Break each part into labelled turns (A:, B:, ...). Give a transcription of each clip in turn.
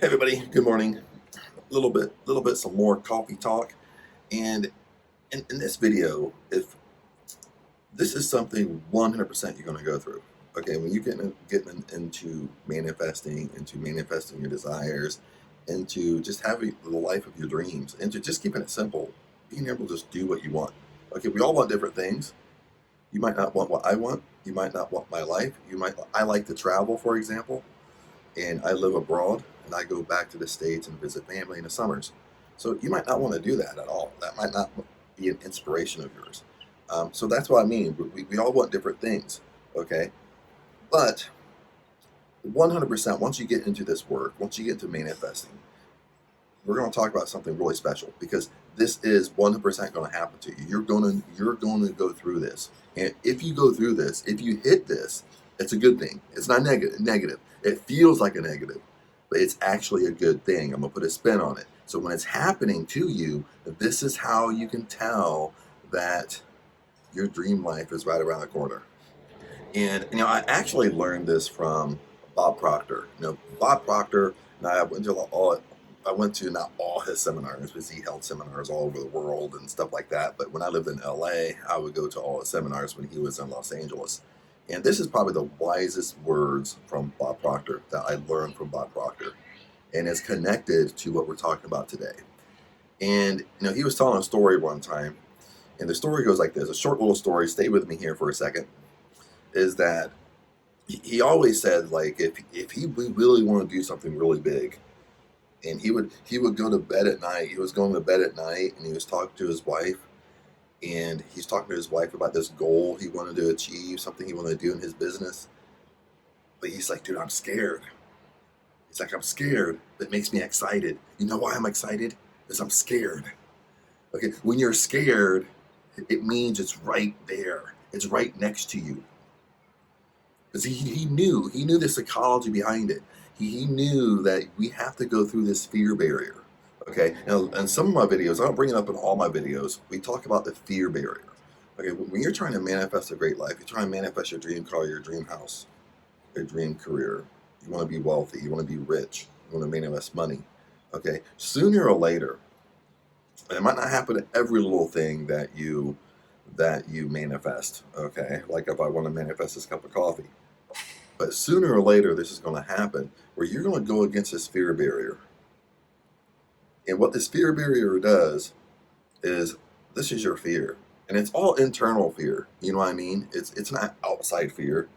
A: Hey everybody, good morning. A little bit, some more coffee talk. And in this video, if this is something 100% you're going to go through, okay, when you into manifesting your desires, into just having the life of your dreams, into just keeping it simple, being able to just do what you want. Okay, we all want different things. You might not want what I want. You might not want my life. I like to travel, for example, and I live abroad and I go back to the States and visit family in the summers. So you might not want to do that at all. That might not be an inspiration of yours. So that's what I mean. We all want different things, okay? But 100%, once you get into this work, once you get into manifesting, we're going to talk about something really special because this is 100% going to happen to you. You're going to go through this. And if you go through this, if you hit this, it's a good thing. It's not negative. It feels like a negative, but it's actually a good thing. I'm going to put a spin on it. So when it's happening to you, this is how you can tell that your dream life is right around the corner. And I actually learned this from Bob Proctor. Bob Proctor, and I went to not all his seminars because he held seminars all over the world and stuff like that. But when I lived in LA, I would go to all his seminars when he was in Los Angeles. And this is probably the wisest words from Bob Proctor that I learned from Bob Proctor, and it's connected to what we're talking about today. And he was telling a story one time, and the story goes like this: a short little story. Stay with me here for a second. Is that he always said, like, if he really wanted to do something really big, and he would go to bed at night. He was going to bed at night, and he was talking to his wife, and he's talking to his wife about this goal he wanted to achieve, something he wanted to do in his business. But he's like, dude, I'm scared. He's like, I'm scared. That makes me excited. You know why I'm excited? Because I'm scared. Okay, when you're scared, it means it's right there. It's right next to you. Because he knew the psychology behind it. He knew that we have to go through this fear barrier. Okay, now in some of my videos, I don't bring it up in all my videos. We talk about the fear barrier. Okay, when you're trying to manifest a great life, you're trying to manifest your dream car, your dream house, your dream career. You want to be wealthy. You want to be rich. You want to manifest money. Okay, sooner or later, and it might not happen to every little thing that you manifest. Okay, like if I want to manifest this cup of coffee. But sooner or later, this is going to happen where you're going to go against this fear barrier. And what this fear barrier does is this is your fear. And it's all internal fear. You know what I mean? It's not outside fear.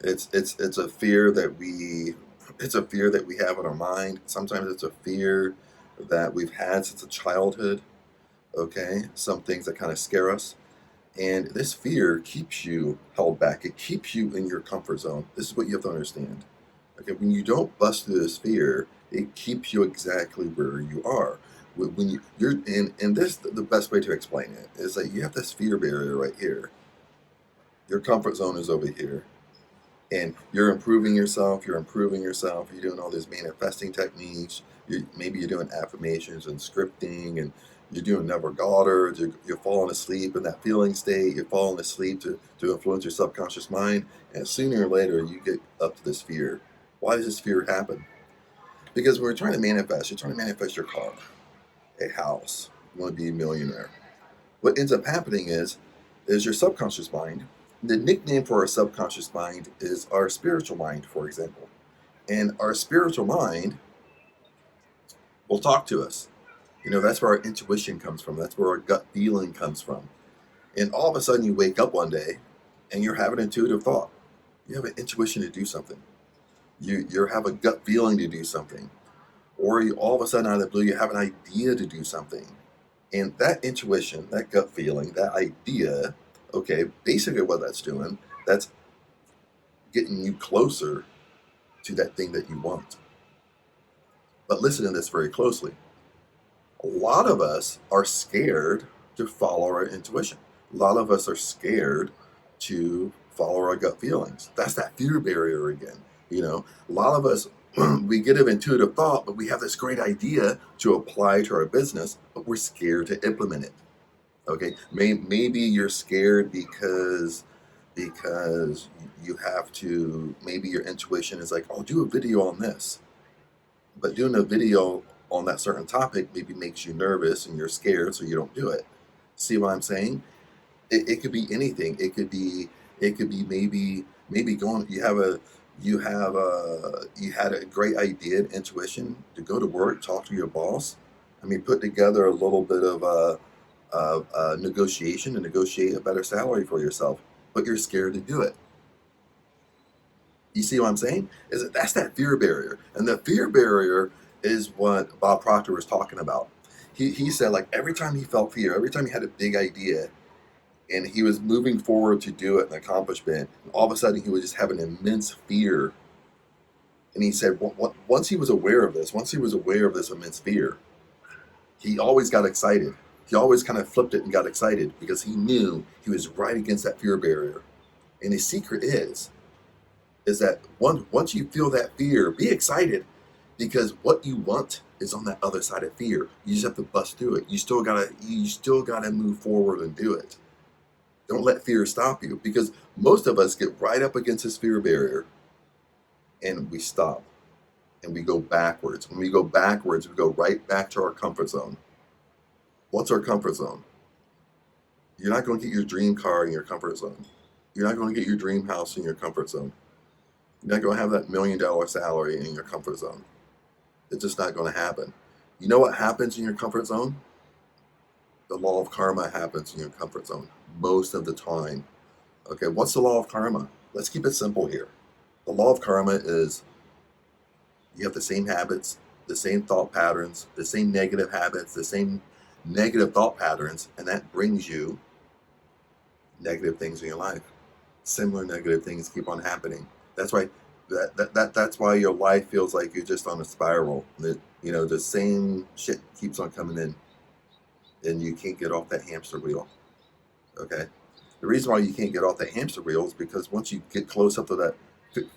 A: It's a fear that we have in our mind. Sometimes it's a fear that we've had since a childhood. Okay? Some things that kind of scare us. And this fear keeps you held back. It keeps you in your comfort zone. This is what you have to understand. Okay, when you don't bust through this fear, it keeps you exactly where you are. When you're in this, the best way to explain it is that you have this fear barrier right here. Your comfort zone is over here, and you're improving yourself. You're improving yourself. You're doing all these manifesting techniques. Maybe you're doing affirmations and scripting, and you're doing never Goddard. You're falling asleep in that feeling state. You're falling asleep to influence your subconscious mind, and sooner or later you get up to this fear. Why does this fear happen? Because when you're trying to manifest, you're trying to manifest your car, a house. You want to be a millionaire. What ends up happening is your subconscious mind. The nickname for our subconscious mind is our spiritual mind, for example. And our spiritual mind will talk to us. That's where our intuition comes from. That's where our gut feeling comes from. And all of a sudden you wake up one day and you're having an intuitive thought. You have an intuition to do something. You have a gut feeling to do something. Or all of a sudden out of the blue you have an idea to do something. And that intuition, that gut feeling, that idea, okay, basically what that's doing, that's getting you closer to that thing that you want. But listen to this very closely. A lot of us are scared to follow our intuition. A lot of us are scared to follow our gut feelings. That's that fear barrier again. A lot of us, we get an intuitive thought, but we have this great idea to apply to our business, but we're scared to implement it. Okay, maybe you're scared because you have to. Maybe your intuition is like, "I'll do a video on this," But doing a video on that certain topic maybe makes you nervous and you're scared, so you don't do it. See what I'm saying? It could be anything. It could be maybe going. You had a great idea and intuition to go to work, talk to your boss. I mean, put together a little bit of negotiation and negotiate a better salary for yourself, but you're scared to do it. You see what I'm saying? Is that that's that fear barrier, and the fear barrier is what Bob Proctor was talking about. He said like every time he felt fear, every time he had a big idea, and he was moving forward to do it and accomplishment, and all of a sudden he would just have an immense fear. And he said once he was aware of this, once he was aware of this immense fear, he always got excited. He always kind of flipped it and got excited because he knew he was right against that fear barrier. And his secret is that once you feel that fear, be excited because what you want is on that other side of fear. You just have to bust through it. You still gotta move forward and do it. Don't let fear stop you because most of us get right up against this fear barrier and we stop and we go backwards. When we go backwards, we go right back to our comfort zone. What's our comfort zone? You're not going to get your dream car in your comfort zone. You're not going to get your dream house in your comfort zone. You're not going to have that $1 million salary in your comfort zone. It's just not going to happen. You know what happens in your comfort zone? The law of karma happens in your comfort zone most of the time. Okay, what's the law of karma? Let's keep it simple here. The law of karma is you have the same habits, the same thought patterns, the same negative habits, the same negative thought patterns, and that brings you negative things in your life. Similar negative things keep on happening. That's why that's why your life feels like you're just on a spiral. That the same shit keeps on coming in, and you can't get off that hamster wheel. Okay, the reason why you can't get off that hamster wheel is because once you get close up to that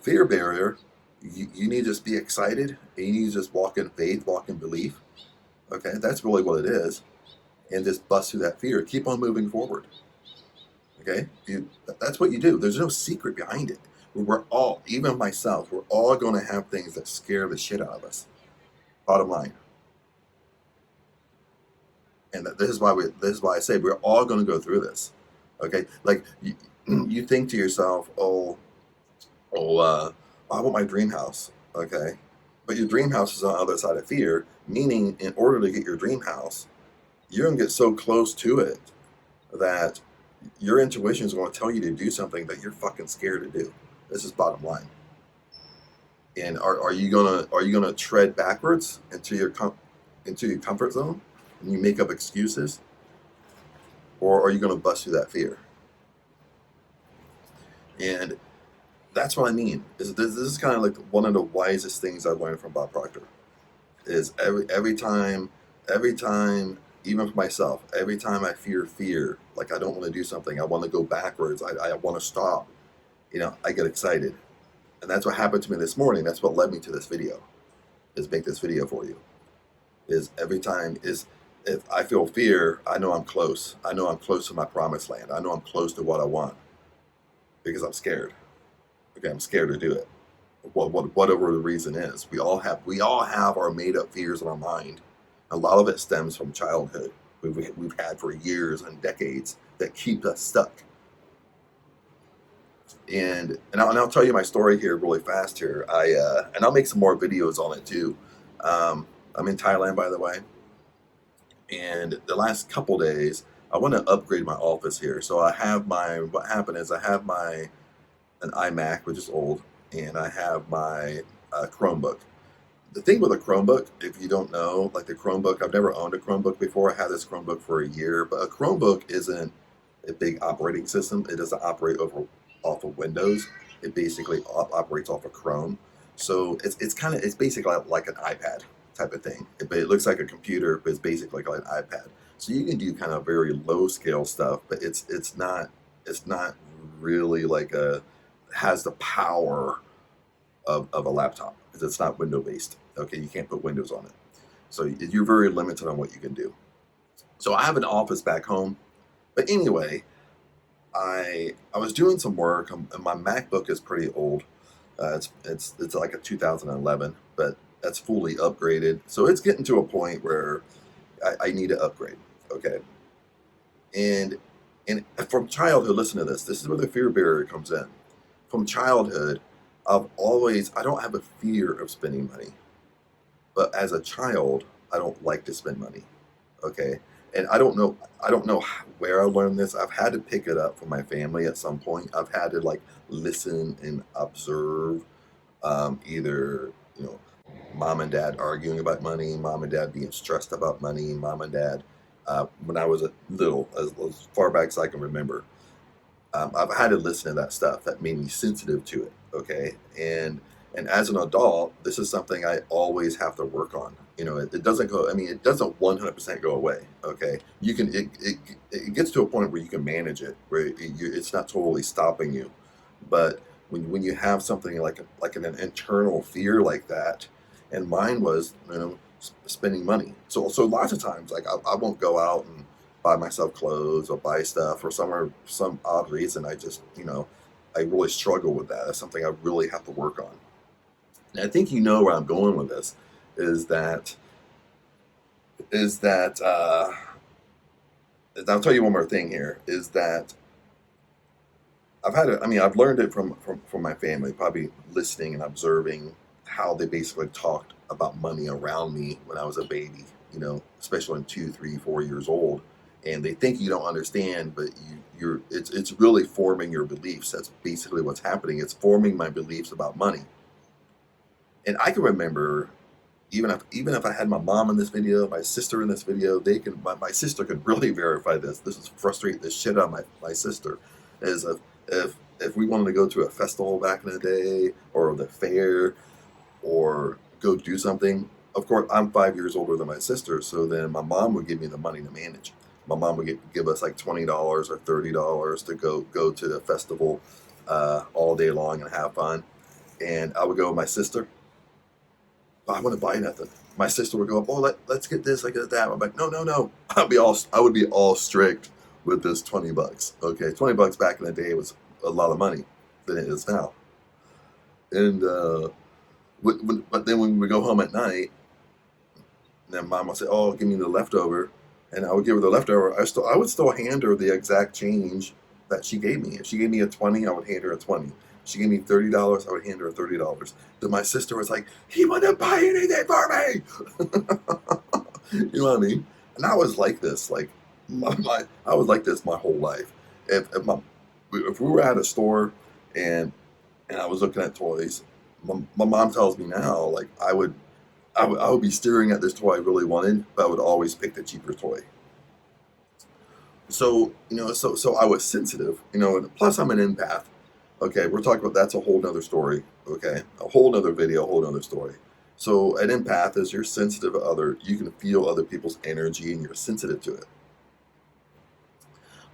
A: fear barrier, you need to just be excited, and you need to just walk in faith, walk in belief. Okay, that's really what it is, and just bust through that fear. Keep on moving forward. Okay, that's what you do. There's no secret behind it. We're all, even myself, we're all going to have things that scare the shit out of us. Bottom line, and this is why I say we're all going to go through this. Okay, like you think to yourself, I want my dream house. Okay, but your dream house is on the other side of fear. Meaning, in order to get your dream house, you're going to get so close to it that your intuition is going to tell you to do something that you're fucking scared to do. This is bottom line. And are you gonna tread backwards into your comfort zone and you make up excuses, or are you gonna bust through that fear? And that's what I mean. This is kind of like one of the wisest things I've learned from Bob Proctor. Is every time, even for myself, every time I fear, like I don't want to do something, I want to go backwards, I want to stop, I get excited. And that's what happened to me this morning. That's what led me to this video, is make this video for you. Is every time is if I feel fear, I know I'm close. I know I'm close to my promised land. I know I'm close to what I want because I'm scared. Okay, I'm scared to do it. Whatever the reason is, we all have our made up fears in our mind. A lot of it stems from childhood. We've had for years and decades that keep us stuck. And I'll tell you my story here really fast here. And I'll make some more videos on it too. I'm in Thailand, by the way, and the last couple days I want to upgrade my office here. So what happened is I have an iMac, which is old, and I have my Chromebook. The thing with a Chromebook, if you don't know, like the Chromebook, I've never owned a Chromebook before. I had this Chromebook for a year, but a Chromebook isn't a big operating system. It doesn't operate off of Windows. It basically operates off of Chrome. So it's basically like an iPad type of thing. It looks like a computer, but it's basically like an iPad. So you can do kind of very low scale stuff, but it's not really like has the power of a laptop because it's not window based. Okay, you can't put Windows on it. So you're very limited on what you can do. So I have an office back home. But anyway, I was doing some work, and my MacBook is pretty old. It's like a 2011, but that's fully upgraded. So it's getting to a point where I need to upgrade. Okay. And from childhood, listen to this. This is where the fear barrier comes in. From childhood, I don't have a fear of spending money. But as a child, I don't like to spend money. Okay. And I don't know where I learned this. I've had to pick it up from my family at some point. I've had to like listen and observe, either, you know, mom and dad arguing about money, mom and dad being stressed about money, mom and dad, when I was a little, as far back as I can remember, I've had to listen to that stuff that made me sensitive to it. Okay, and as an adult, this is something I always have to work on. You know, it doesn't go. I mean, it doesn't 100% go away. Okay, you can. It gets to a point where you can manage it, where it's not totally stopping you. But when you have something like an internal fear like that, and mine was, you know, spending money. So lots of times, like I won't go out and buy myself clothes or buy stuff for some odd reason. I just, you know, I really struggle with that. That's something I really have to work on. And I think you know where I'm going with this is that is that I'll tell you one more thing here is that I mean, I've learned it from my family, probably listening and observing how they basically talked about money around me when I was a baby, you know, especially when 2, 3, 4 years old. And they think you don't understand, but it's really forming your beliefs. That's basically what's happening. It's forming my beliefs about money. And I can remember, even if I had my mom in this video, my sister in this video, my sister could really verify this. This is frustrating the shit out of my sister. Is if we wanted to go to a festival back in the day or the fair or go do something, of course I'm 5 years older than my sister, so then my mom would give me the money to manage. My mom would give us like $20 or $30 to go to the festival, all day long and have fun. And I would go with my sister. I wouldn't buy nothing. My sister would go up, oh, let's get this, I get that. I'm like, no, no, no. I would be all strict with this $20. Okay, $20 back in the day was a lot of money than it is now. And but then when we go home at night, then mom would say, oh, give me the leftover, and I would give her the leftover. I would still hand her the exact change that she gave me. If she gave me a 20, I would hand her a 20. If she gave me $30, I would hand her $30. Then my sister was like, he wouldn't buy anything for me. You know what I mean? And I was like this, like I was like this my whole life. If we were at a store and I was looking at toys, my mom tells me now, like I would be staring at this toy I really wanted, but I would always pick the cheaper toy. So, you know, so I was sensitive, you know, and plus I'm an empath. Okay, we're talking about that's a whole nother story. Okay, a whole nother video, a whole nother story. So an empath is you're sensitive to you can feel other people's energy and you're sensitive to it.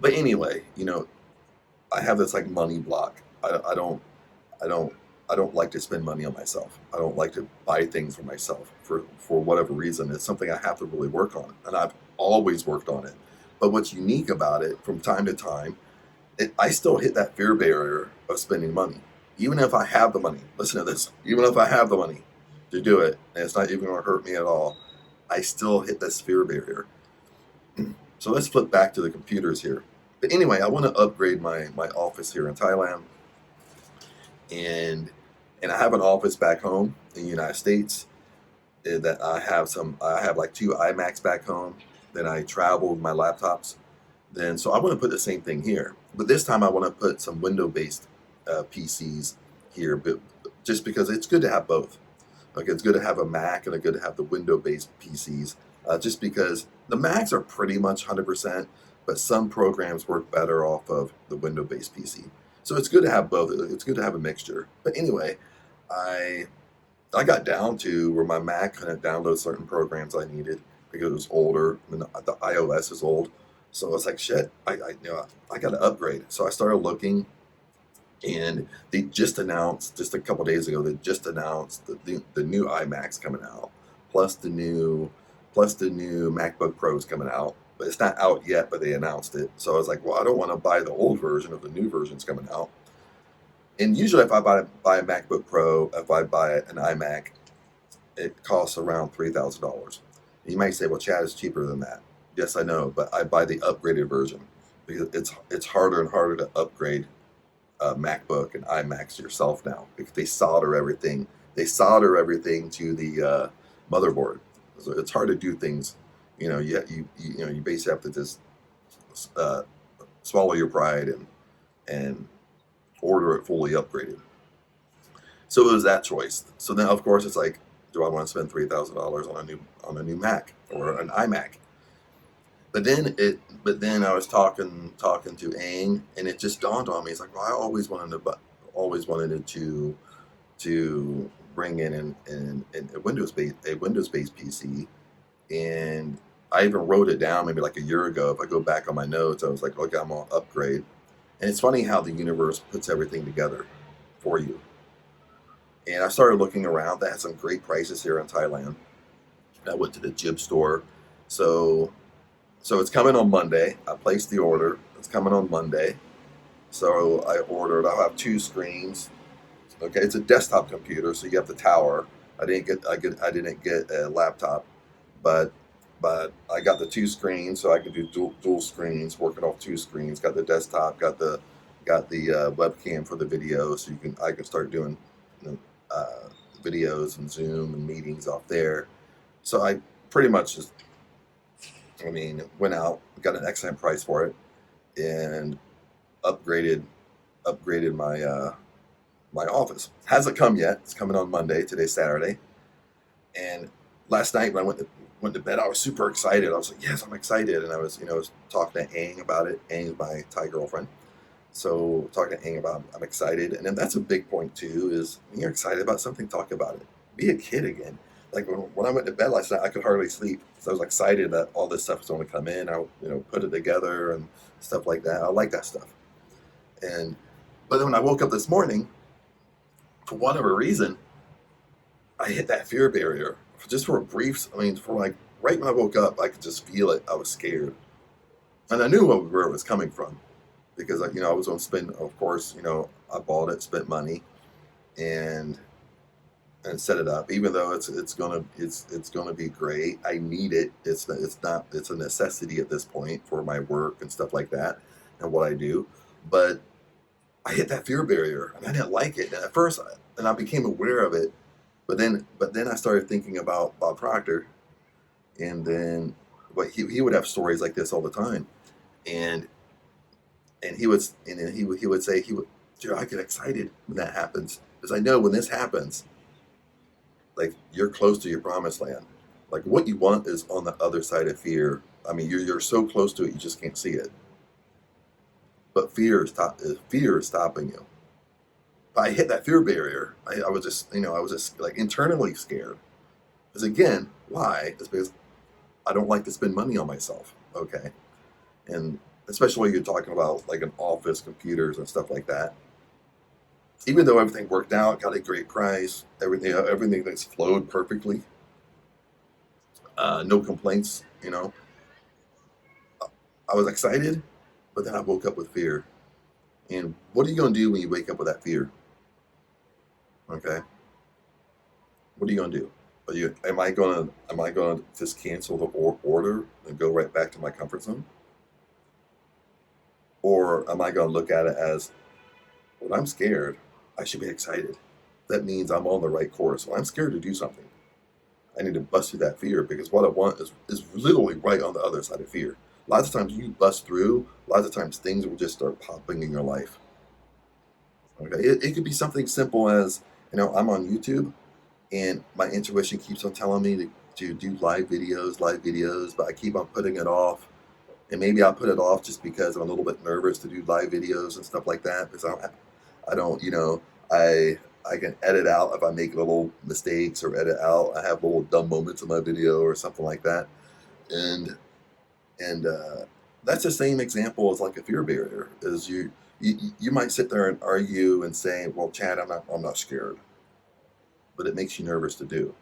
A: But anyway, you know, I have this like money block. I don't I don't like to spend money on myself. I don't like to buy things for myself for whatever reason. It's something I have to really work on, and I've always worked on it. But what's unique about it, from time to time, I still hit that fear barrier of spending money, even if I have the money. Listen to this: even if I have the money to do it, and it's not even going to hurt me at all, I still hit this fear barrier. So let's flip back to the computers here. But anyway, I want to upgrade my office here in Thailand, and I have an office back home in the United States. That I have like two iMacs back home. Then I travel with my laptops. Then so I want to put the same thing here, but this time I want to put some window-based PCs here, but just because it's good to have both. Like it's good to have a Mac and it's good to have the window-based PCs. Just because the Macs are pretty much 100%, but some programs work better off of the window-based PC. So it's good to have both. It's good to have a mixture. But anyway, I got down to where my Mac couldn't download certain programs I needed because it was older and the iOS is old. So I was like, shit, I got to upgrade. So I started looking, and they just announced just a couple days ago. They just announced the new iMacs coming out, plus the new MacBook Pros coming out. But it's not out yet, but they announced it. So I was like, well, I don't want to buy the old version of the new versions coming out. And usually, if I buy a MacBook Pro, if I buy an iMac, it costs around $3,000. You might say, well, Chad, is cheaper than that. Yes, I know, but I buy the upgraded version because it's harder and harder to upgrade a MacBook and iMacs yourself now because they solder everything. They solder everything to the motherboard, so it's hard to do things. You basically have to just uh, swallow your pride and order it fully upgraded. So it was that choice. So then, of course, it's like, do I want to spend $3,000 on a new Mac or an iMac? But then I was talking to Aang, and it just dawned on me. It's like, well, I always wanted to bring in a Windows based PC, and I even wrote it down maybe like a year ago. If I go back on my notes, I was like, okay, I'm gonna upgrade. And it's funny how the universe puts everything together for you. And I started looking around. They had some great prices here in Thailand. I went to the Jib store. So so it's coming on Monday. I placed the order. It's coming on Monday. So I ordered. I'll have two screens. Okay, it's a desktop computer, so you have the tower. I didn't get a laptop, but I got the two screens, so I could do dual screens, working off two screens. Got the desktop, got the webcam for the video, so I can start doing you know, videos and Zoom and meetings off there. So I pretty much just, went out, got an excellent price for it, and upgraded upgraded my office. Hasn't come yet. It's coming on Monday. Today's Saturday. And last night when I went to bed, I was super excited. I was like, yes, I'm excited. And I was talking to Aang about it. Aang's my Thai girlfriend. So talking to Aang about I'm excited. And then that's a big point too, is when you're excited about something, talk about it. Be a kid again. Like when I went to bed last night, I could hardly sleep. So I was excited that all this stuff was going to come in. I put it together and stuff like that. I like that stuff. And but then when I woke up this morning, for whatever reason, I hit that fear barrier just for a brief. For like right when I woke up, I could just feel it. I was scared, and I knew where it was coming from because I was going to spend. Of course, I bought it, spent money, and set it up. Even though it's gonna be great, I need it. It's a necessity at this point for my work and stuff like that, and what I do. But I hit that fear barrier, and I didn't like it. And at first, and I became aware of it, but then I started thinking about Bob Proctor, and then what he would have stories like this all the time, and he would say dude, I get excited when that happens because I know when this happens, like you're close to your promised land. Like what you want is on the other side of fear. You're so close to it, you just can't see it. But fear is stopping you. But I hit that fear barrier. I was just like internally scared. Because again, why? It's because I don't like to spend money on myself. Okay, and especially when you're talking about like an office, computers, and stuff like that. Even though everything worked out, got a great price, everything that's flowed perfectly, no complaints. I was excited, but then I woke up with fear. And what are you going to do when you wake up with that fear? Okay, what are you going to do? Am I going to just cancel the order and go right back to my comfort zone, or am I going to look at it as, when I'm scared, I should be excited. That means I'm on the right course. When I'm scared to do something, I need to bust through that fear because what I want is literally right on the other side of fear. Lots of times you bust through, lots of times things will just start popping in your life. Okay, it could be something simple as, I'm on YouTube and my intuition keeps on telling me to do live videos, but I keep on putting it off. And maybe I'll put it off just because I'm a little bit nervous to do live videos and stuff like that because I don't, I can edit out if I make little mistakes or edit out. I have little dumb moments in my video or something like that. And that's the same example as like a fear barrier. Is you might sit there and argue and say, well, Chad, I'm not scared, but it makes you nervous to do.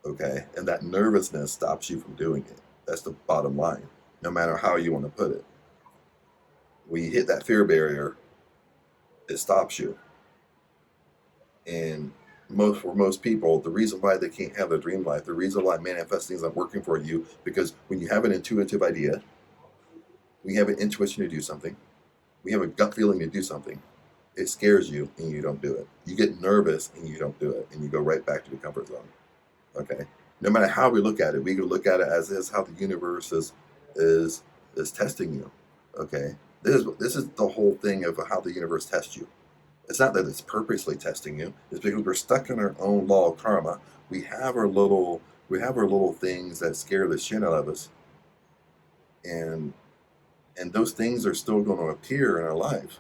A: Okay, and that nervousness stops you from doing it. That's the bottom line. No matter how you want to put it, when you hit that fear barrier, it stops you. And for most people, the reason why they can't have their dream life, the reason why manifesting isn't working for you, because when you have an intuitive idea, we have an intuition to do something, we have a gut feeling to do something, it scares you and you don't do it. You get nervous and you don't do it, and you go right back to the comfort zone. Okay. No matter how we look at it, we can look at it as this how the universe is testing you. Okay. This is the whole thing of how the universe tests you. It's not that it's purposely testing you. It's because we're stuck in our own law of karma. We have our little things that scare the shit out of us, and those things are still going to appear in our life.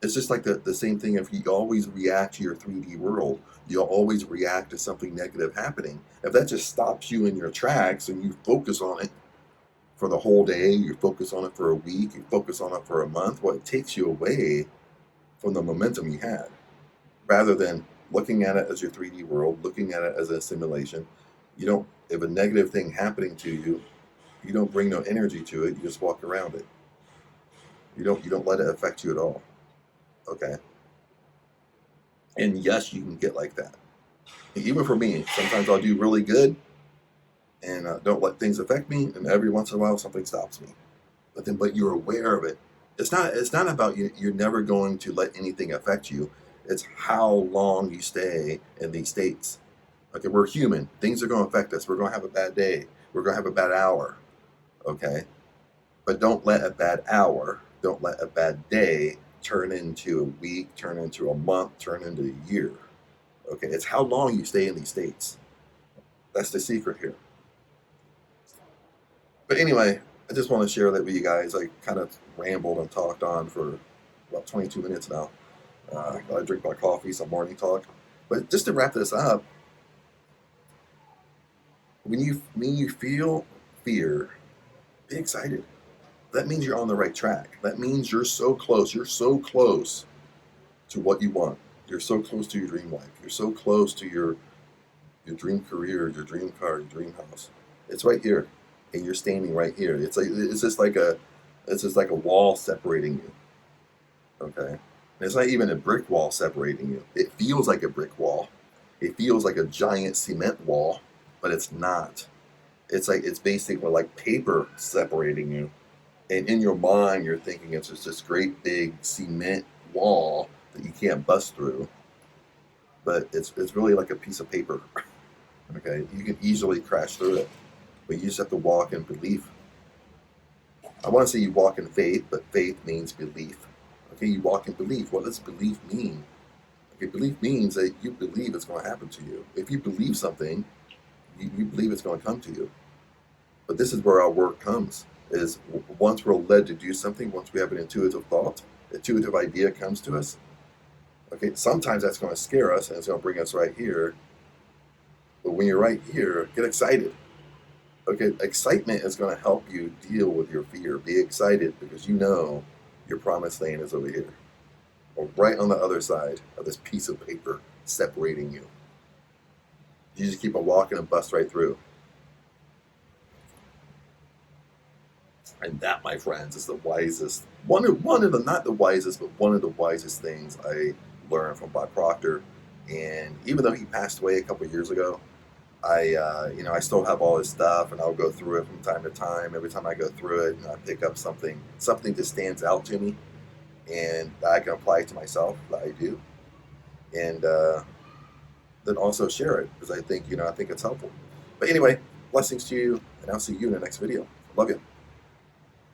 A: It's just like the same thing. If you always react to your 3D world, you'll always react to something negative happening. If that just stops you in your tracks and you focus on it for the whole day, you focus on it for a week, you focus on it for a month, well, it takes you away from the momentum you had. Rather than looking at it as your 3D world, looking at it as a simulation, if a negative thing happening to you, you don't bring no energy to it, you just walk around it. You don't let it affect you at all. Okay. And yes, you can get like that. Even for me, sometimes I'll do really good and don't let things affect me, and every once in a while something stops me. But you're aware of it. It's not about you. You're never going to let anything affect you. It's how long you stay in these states. Okay, we're human. Things are going to affect us. We're going to have a bad day. We're going to have a bad hour. Okay, but don't let a bad hour, don't let a bad day turn into a week, turn into a month, turn into a year. Okay, it's how long you stay in these states. That's the secret here. But anyway, I just want to share that with you guys. I kind of rambled and talked on for about 22 minutes now. I drink my coffee, some morning talk. But just to wrap this up, when you feel fear, be excited. That means you're on the right track. That means you're so close. You're so close to what you want. You're so close to your dream life. You're so close to your dream career, your dream car, your dream house. It's right here, and you're standing right here. It's just like a wall separating you. Okay, and it's not even a brick wall separating you. It feels like a brick wall. It feels like a giant cement wall, but it's not. It's basically like paper separating you. And in your mind, you're thinking it's just this great big cement wall that you can't bust through. But it's really like a piece of paper. Okay, you can easily crash through it, but you just have to walk in belief. I want to say you walk in faith, but faith means belief. Okay, you walk in belief. What does belief mean? Okay, belief means that you believe it's going to happen to you. If you believe something, you believe it's going to come to you. But this is where our work comes. Is once we're led to do something, once we have an intuitive thought, intuitive idea comes to us, okay, sometimes that's going to scare us and it's going to bring us right here. But when you're right here, get excited. Okay, excitement is going to help you deal with your fear. Be excited because you know your promised land is over here, or right on the other side of this piece of paper separating you. You just keep on walking and bust right through. And that, my friends, is the wisest, one of the, not the wisest, but one of the wisest things I learned from Bob Proctor. And even though he passed away a couple of years ago, I still have all his stuff, and I'll go through it from time to time. Every time I go through it, I pick up something that stands out to me, and that I can apply to myself, that I do, and then also share it because I think it's helpful. But anyway, blessings to you, and I'll see you in the next video. Love you.